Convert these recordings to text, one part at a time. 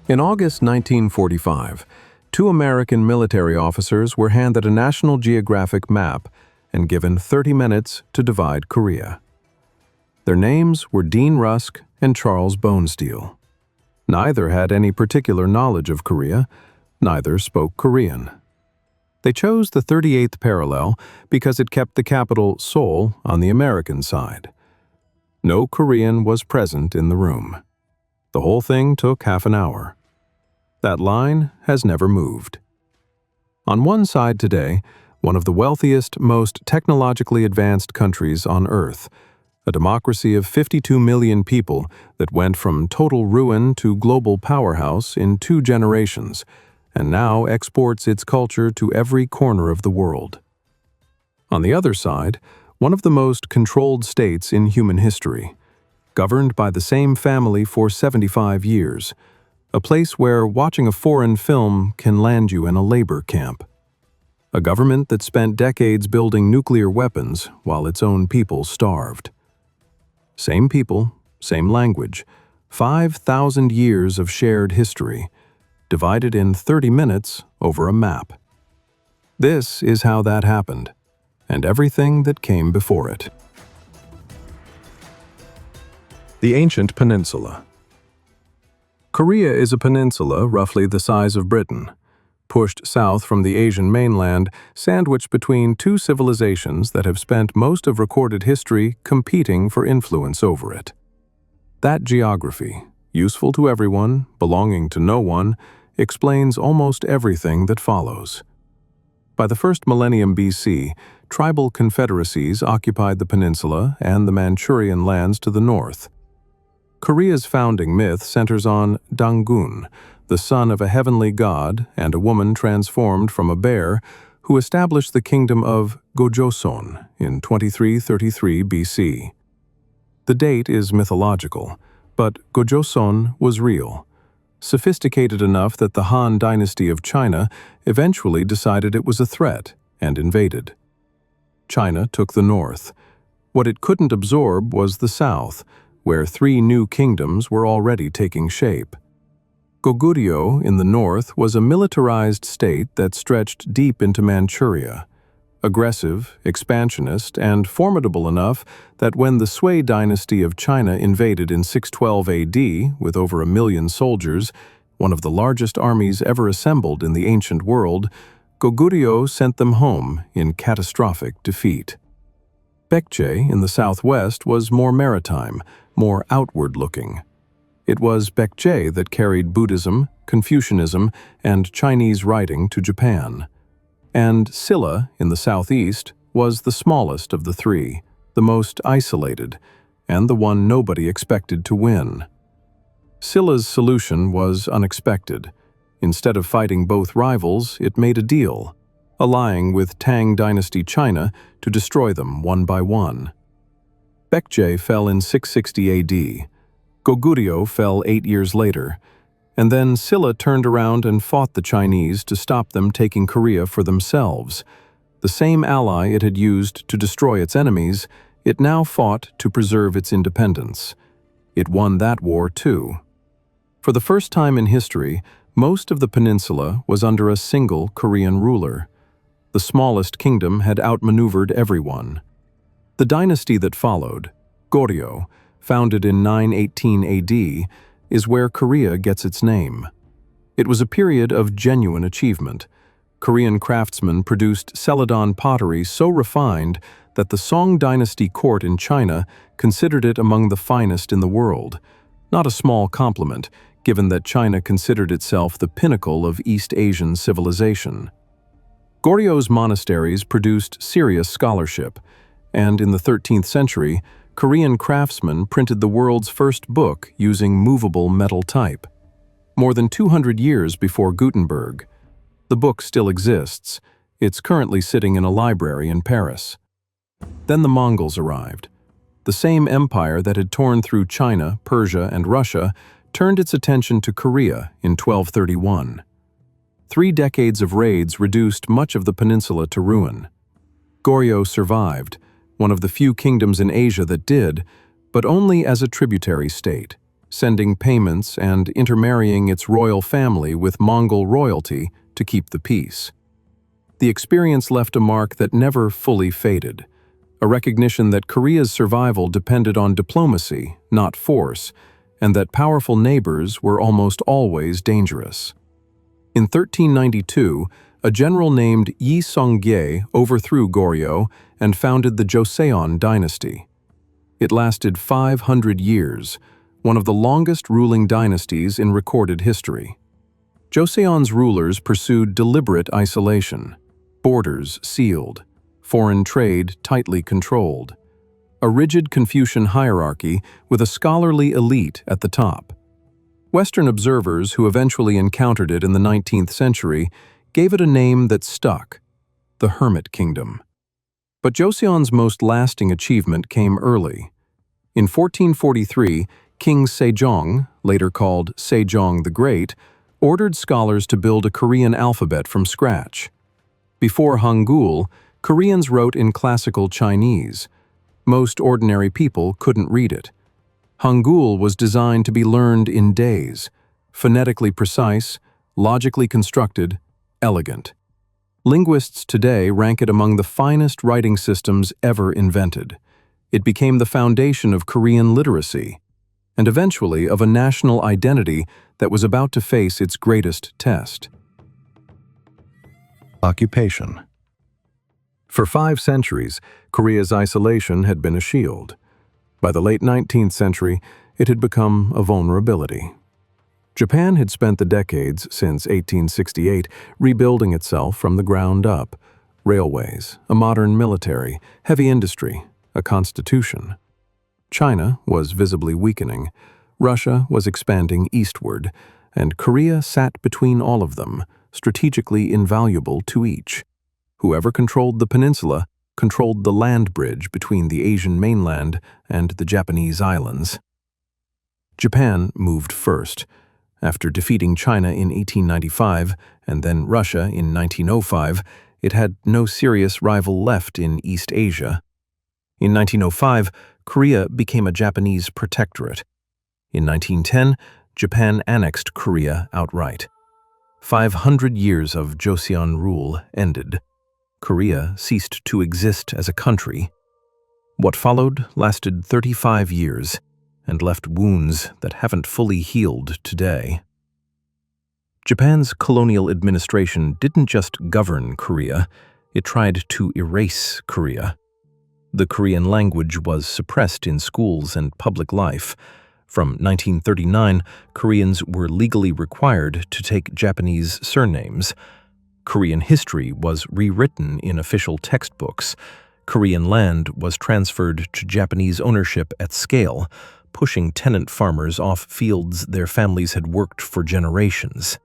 In August 1945, two American military officers were handed a National Geographic map and given 30 minutes to divide Korea. Their names were Dean Rusk and Charles Bonesteel. Neither had any particular knowledge of Korea, neither spoke Korean. They chose the 38th parallel because it kept the capital, Seoul, on the American side. No Korean was present in the room. The whole thing took half an hour. That line has never moved. On one side today, one of the wealthiest, most technologically advanced countries on Earth, a democracy of 52 million people that went from total ruin to global powerhouse in 2 generations, and now exports its culture to every corner of the world. On the other side, one of the most controlled states in human history, governed by the same family for 75 years, a place where watching a foreign film can land you in a labor camp. A government that spent decades building nuclear weapons while its own people starved. Same people, same language, 5,000 years of shared history, divided in 30 minutes over a map. This is how that happened, and everything that came before it. The ancient peninsula. Korea is a peninsula roughly the size of Britain, pushed south from the Asian mainland, sandwiched between 2 civilizations that have spent most of recorded history competing for influence over it. That geography, useful to everyone, belonging to no one, explains almost everything that follows. By the first millennium BC, tribal confederacies occupied the peninsula and the Manchurian lands to the north. Korea's founding myth centers on Dangun, the son of a heavenly god and a woman transformed from a bear, who established the kingdom of Gojoseon in 2333 BC. The date is mythological, but Gojoseon was real, sophisticated enough that the Han dynasty of China eventually decided it was a threat and invaded. China took the north. What it couldn't absorb was the south, where 3 new kingdoms were already taking shape. Goguryeo in the north was a militarized state that stretched deep into Manchuria, aggressive, expansionist, and formidable enough that when the Sui dynasty of China invaded in 612 AD with over 1 million soldiers, one of the largest armies ever assembled in the ancient world, Goguryeo sent them home in catastrophic defeat. Baekje in the southwest was more maritime, more outward-looking. It was Baekje that carried Buddhism, Confucianism, and Chinese writing to Japan. And Silla, in the southeast, was the smallest of the 3, the most isolated, and the one nobody expected to win. Silla's solution was unexpected. Instead of fighting both rivals, it made a deal, allying with Tang dynasty China to destroy them one by one. Baekje fell in 660 AD. Goguryeo fell 8 years later, and then Silla turned around and fought the Chinese to stop them taking Korea for themselves. The same ally it had used to destroy its enemies, it now fought to preserve its independence. It won that war too. For the first time in history, most of the peninsula was under a single Korean ruler. The smallest kingdom had outmaneuvered everyone. The dynasty that followed, Goryeo, founded in 918 AD, is where Korea gets its name. It was a period of genuine achievement. Korean craftsmen produced Celadon pottery so refined that the Song dynasty court in China considered it among the finest in the world. Not a small compliment, given that China considered itself the pinnacle of East Asian civilization. Goryeo's monasteries produced serious scholarship, and in the 13th century, Korean craftsmen printed the world's first book using movable metal type. More than 200 years before Gutenberg. The book still exists. It's currently sitting in a library in Paris. Then the Mongols arrived. The same empire that had torn through China, Persia, and Russia turned its attention to Korea in 1231. 3 decades of raids reduced much of the peninsula to ruin. Goryeo survived, one of the few kingdoms in Asia that did, but only as a tributary state, sending payments and intermarrying its royal family with Mongol royalty to keep the peace. The experience left a mark that never fully faded, a recognition that Korea's survival depended on diplomacy, not force, and that powerful neighbors were almost always dangerous. In 1392, a general named Yi Song-gye overthrew Goryeo and founded the Joseon dynasty. It lasted 500 years, one of the longest ruling dynasties in recorded history. Joseon's rulers pursued deliberate isolation, borders sealed, foreign trade tightly controlled, a rigid Confucian hierarchy with a scholarly elite at the top. Western observers who eventually encountered it in the 19th century gave it a name that stuck: the Hermit Kingdom. But Joseon's most lasting achievement came early. In 1443, King Sejong, later called Sejong the Great, ordered scholars to build a Korean alphabet from scratch. Before Hangul, Koreans wrote in classical Chinese. Most ordinary people couldn't read it. Hangul was designed to be learned in days, phonetically precise, logically constructed, elegant. Linguists today rank it among the finest writing systems ever invented. It became the foundation of Korean literacy, and eventually of a national identity that was about to face its greatest test. Occupation. For 5 centuries, Korea's isolation had been a shield. By the late 19th century, it had become a vulnerability. Japan had spent the decades since 1868 rebuilding itself from the ground up: railways, a modern military, heavy industry, a constitution. China was visibly weakening, Russia was expanding eastward, and Korea sat between all of them, strategically invaluable to each. Whoever controlled the peninsula controlled the land bridge between the Asian mainland and the Japanese islands. Japan moved first. After defeating China in 1895 and then Russia in 1905, it had no serious rival left in East Asia. In 1905, Korea became a Japanese protectorate. In 1910, Japan annexed Korea outright. 500 years of Joseon rule ended. Korea ceased to exist as a country. What followed lasted 35 years and left wounds that haven't fully healed today. Japan's colonial administration didn't just govern Korea, it tried to erase Korea. The Korean language was suppressed in schools and public life. From 1939, Koreans were legally required to take Japanese surnames. Korean history was rewritten in official textbooks. Korean land was transferred to Japanese ownership at scale, pushing tenant farmers off fields their families had worked for generations.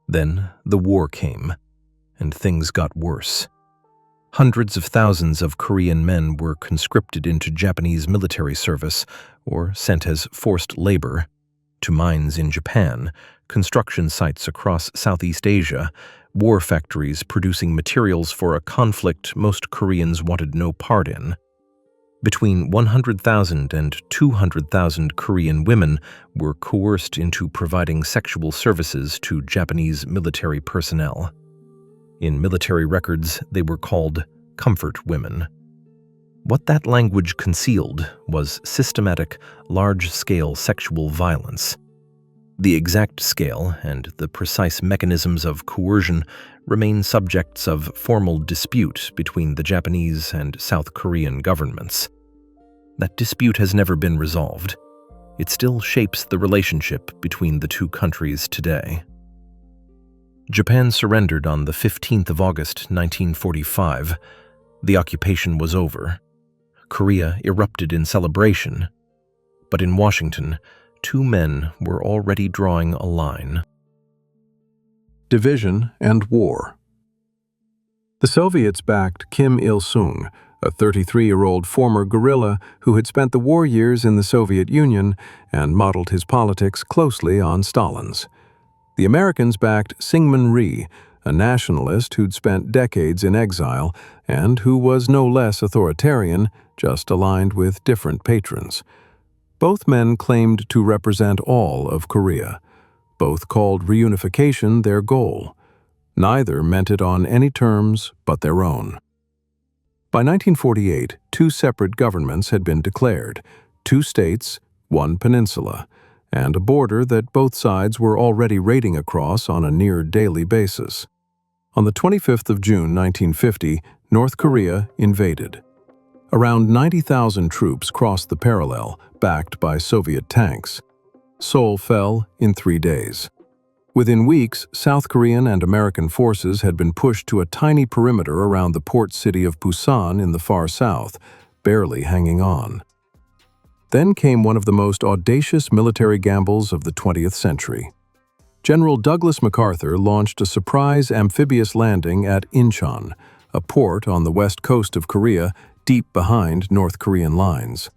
Then the war came, and things got worse. Hundreds of thousands of Korean men were conscripted into Japanese military service or sent as forced labor to mines in Japan, construction sites across Southeast Asia, war factories producing materials for a conflict most Koreans wanted no part in. Between 100,000 and 200,000 Korean women were coerced into providing sexual services to Japanese military personnel. In military records, they were called comfort women. What that language concealed was systematic, large-scale sexual violence. The exact scale and the precise mechanisms of coercion remain subjects of formal dispute between the Japanese and South Korean governments. That dispute has never been resolved. It still shapes the relationship between the two countries today. Japan surrendered on the 15th of August, 1945. The occupation was over. Korea erupted in celebration. But in Washington, 2 men were already drawing a line. Division and war. The Soviets backed Kim Il-sung, a 33-year-old former guerrilla who had spent the war years in the Soviet Union and modeled his politics closely on Stalin's. The Americans backed Syngman Rhee, a nationalist who'd spent decades in exile and who was no less authoritarian, just aligned with different patrons. Both men claimed to represent all of Korea. Both called reunification their goal. Neither meant it on any terms but their own. By 1948, two separate governments had been declared, two states, one peninsula, and a border that both sides were already raiding across on a near-daily basis. On the 25th of June 1950, North Korea invaded. Around 90,000 troops crossed the parallel, backed by Soviet tanks. Seoul fell in 3 days. Within weeks, South Korean and American forces had been pushed to a tiny perimeter around the port city of Busan in the far south, barely hanging on. Then came one of the most audacious military gambles of the 20th century. General Douglas MacArthur launched a surprise amphibious landing at Incheon, a port on the west coast of Korea, deep behind North Korean lines.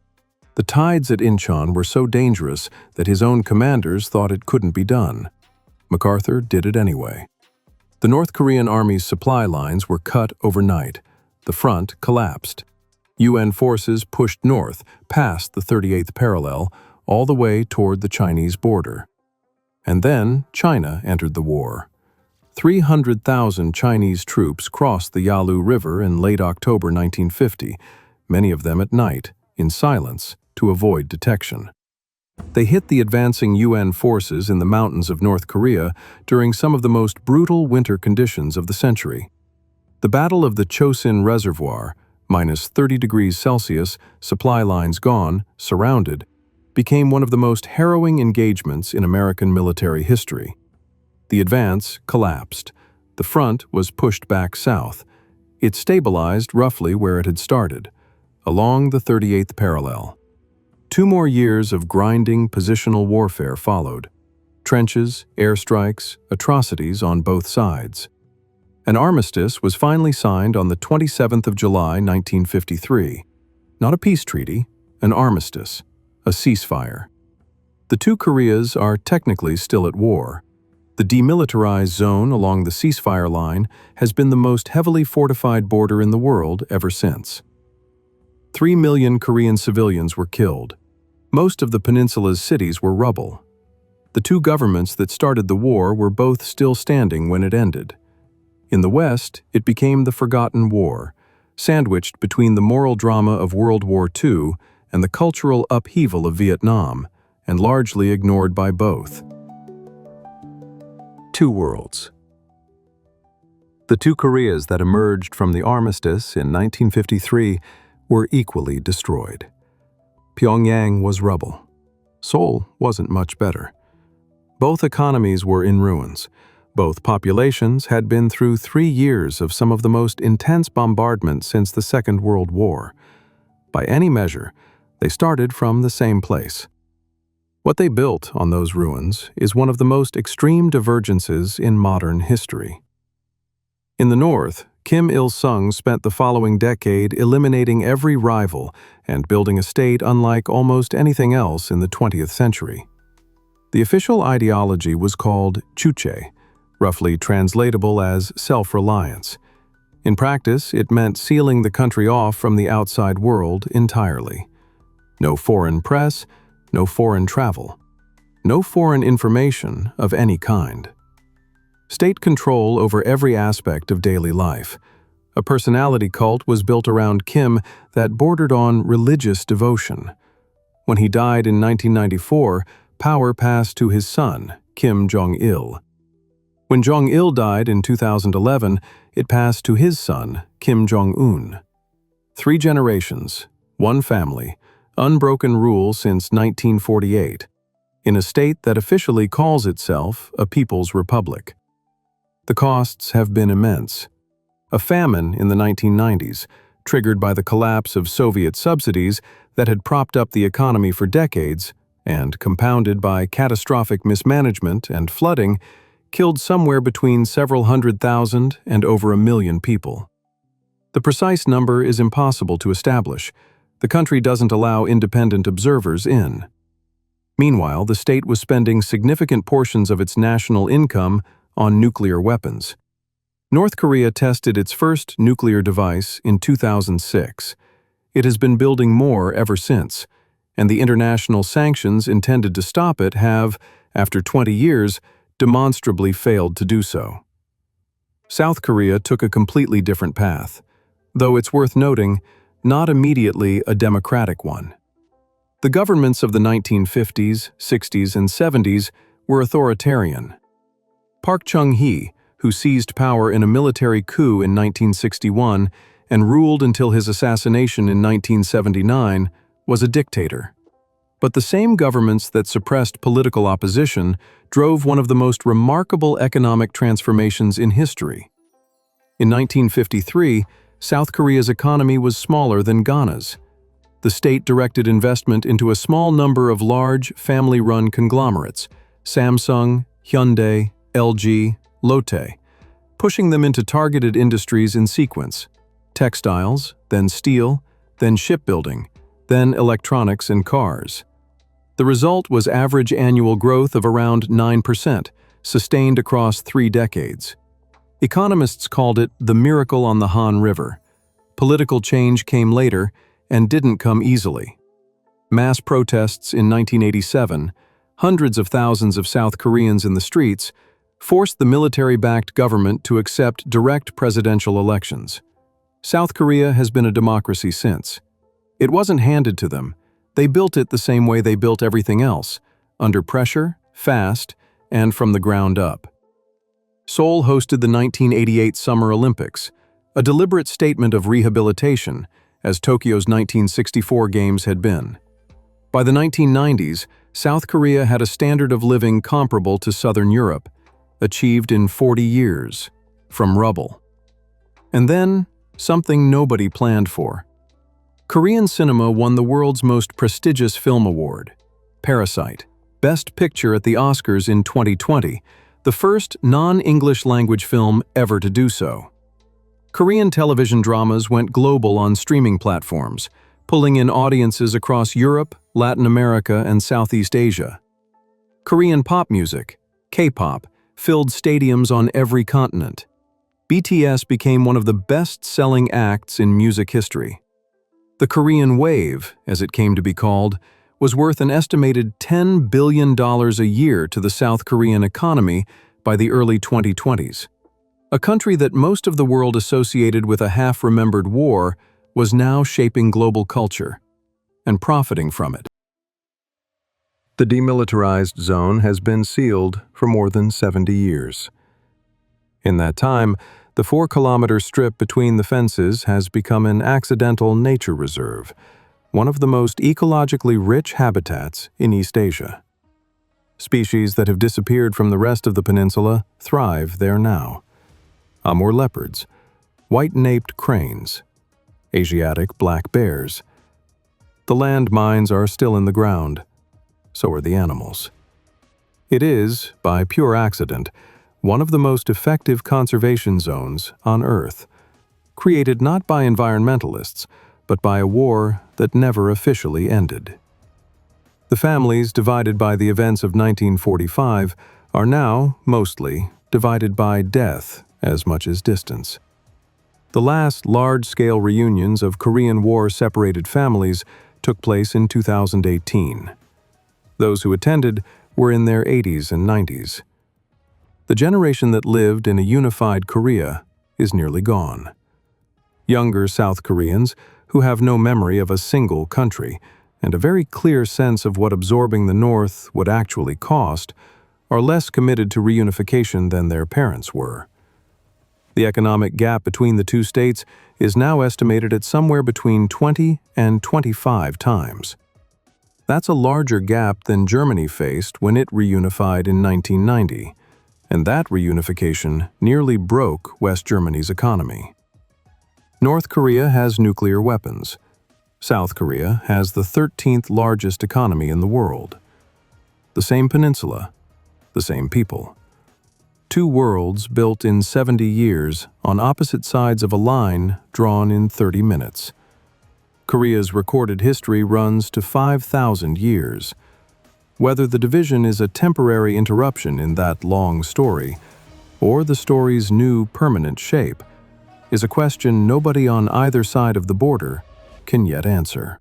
The tides at Incheon were so dangerous that his own commanders thought it couldn't be done. MacArthur did it anyway. The North Korean Army's supply lines were cut overnight. The front collapsed. UN forces pushed north, past the 38th parallel, all the way toward the Chinese border. And then China entered the war. 300,000 Chinese troops crossed the Yalu River in late October 1950, many of them at night, in silence, to avoid detection. They hit the advancing UN forces in the mountains of North Korea during some of the most brutal winter conditions of the century. The Battle of the Joseon Reservoir, minus 30 degrees Celsius, supply lines gone, surrounded, became one of the most harrowing engagements in American military history. The advance collapsed. The front was pushed back south. It stabilized roughly where it had started, along the 38th parallel. 2 more years of grinding positional warfare followed. Trenches, airstrikes, atrocities on both sides. An armistice was finally signed on the 27th of July, 1953. Not a peace treaty, an armistice, a ceasefire. The two Koreas are technically still at war. The demilitarized zone along the ceasefire line has been the most heavily fortified border in the world ever since. 3 million Korean civilians were killed. Most of the peninsula's cities were rubble. The two governments that started the war were both still standing when it ended. In the West, it became the forgotten war, sandwiched between the moral drama of World War II and the cultural upheaval of Vietnam, and largely ignored by both. Two worlds. The two Koreas that emerged from the armistice in 1953 were equally destroyed. Pyongyang was rubble. Seoul wasn't much better. Both economies were in ruins. Both populations had been through 3 years of some of the most intense bombardment since the Second World War. By any measure, they started from the same place. What they built on those ruins is one of the most extreme divergences in modern history. In the north, Kim Il-sung spent the following decade eliminating every rival and building a state unlike almost anything else in the 20th century. The official ideology was called Chuche, roughly translatable as self-reliance. In practice, it meant sealing the country off from the outside world entirely. No foreign press, no foreign travel, no foreign information of any kind. State control over every aspect of daily life. A personality cult was built around Kim that bordered on religious devotion. When he died in 1994, power passed to his son, Kim Jong-il. When Jong-il died in 2011, it passed to his son, Kim Jong-un. 3 generations, 1 family, unbroken rule since 1948, in a state that officially calls itself a People's Republic. The costs have been immense. A famine in the 1990s, triggered by the collapse of Soviet subsidies that had propped up the economy for decades, and compounded by catastrophic mismanagement and flooding, killed somewhere between several 100,000 and over 1 million people. The precise number is impossible to establish. The country doesn't allow independent observers in. Meanwhile, the state was spending significant portions of its national income on nuclear weapons. North Korea tested its first nuclear device in 2006. It has been building more ever since. and the international sanctions intended to stop it have, after 20 years, demonstrably failed to do so. South Korea took a completely different path, though it's worth noting, not immediately a democratic one. The governments of the 1950s, 60s, and 70s were authoritarian. Park Chung-hee, who seized power in a military coup in 1961 and ruled until his assassination in 1979, was a dictator. But the same governments that suppressed political opposition drove one of the most remarkable economic transformations in history. In 1953, South Korea's economy was smaller than Ghana's. The state directed investment into a small number of large, family-run conglomerates, Samsung, Hyundai, LG, Lotte, pushing them into targeted industries in sequence: textiles, then steel, then shipbuilding, then electronics and cars. The result was average annual growth of around 9%, sustained across 3 decades. Economists called it the miracle on the Han River. Political change came later and didn't come easily. Mass protests in 1987, hundreds of thousands of South Koreans in the streets, forced the military-backed government to accept direct presidential elections. South Korea has been a democracy since. It wasn't handed to them. They built it the same way they built everything else, under pressure, fast, and from the ground up. Seoul hosted the 1988 Summer Olympics, a deliberate statement of rehabilitation, as Tokyo's 1964 Games had been. By the 1990s, South Korea had a standard of living comparable to Southern Europe, achieved in 40 years, from rubble. And then, something nobody planned for. Korean cinema won the world's most prestigious film award, Parasite, Best Picture at the Oscars in 2020, the first non-English language film ever to do so. Korean television dramas went global on streaming platforms, pulling in audiences across Europe, Latin America, and Southeast Asia. Korean pop music, K-pop, filled stadiums on every continent. BTS became one of the best-selling acts in music history. The Korean Wave, as it came to be called, was worth an estimated $10 billion a year to the South Korean economy by the early 2020s. A country that most of the world associated with a half-remembered war was now shaping global culture and profiting from it. The demilitarized zone has been sealed for more than 70 years. In that time, the 4-kilometer strip between the fences has become an accidental nature reserve, one of the most ecologically rich habitats in East Asia. Species that have disappeared from the rest of the peninsula thrive there now. Amur leopards, white-naped cranes, Asiatic black bears. The land mines are still in the ground. So are the animals. It is, by pure accident, one of the most effective conservation zones on Earth, created not by environmentalists, but by a war that never officially ended. The families divided by the events of 1945 are now, mostly, divided by death as much as distance. The last large-scale reunions of Korean War-separated families took place in 2018. Those who attended were in their 80s and 90s. The generation that lived in a unified Korea is nearly gone. Younger South Koreans, who have no memory of a single country and a very clear sense of what absorbing the North would actually cost, are less committed to reunification than their parents were. The economic gap between the two states is now estimated at somewhere between 20 and 25 times. That's a larger gap than Germany faced when it reunified in 1990, and that reunification nearly broke West Germany's economy. North Korea has nuclear weapons. South Korea has the 13th largest economy in the world. The same peninsula, the same people. Two worlds built in 70 years on opposite sides of a line drawn in 30 minutes. Korea's recorded history runs to 5,000 years. Whether the division is a temporary interruption in that long story, or the story's new permanent shape, is a question nobody on either side of the border can yet answer.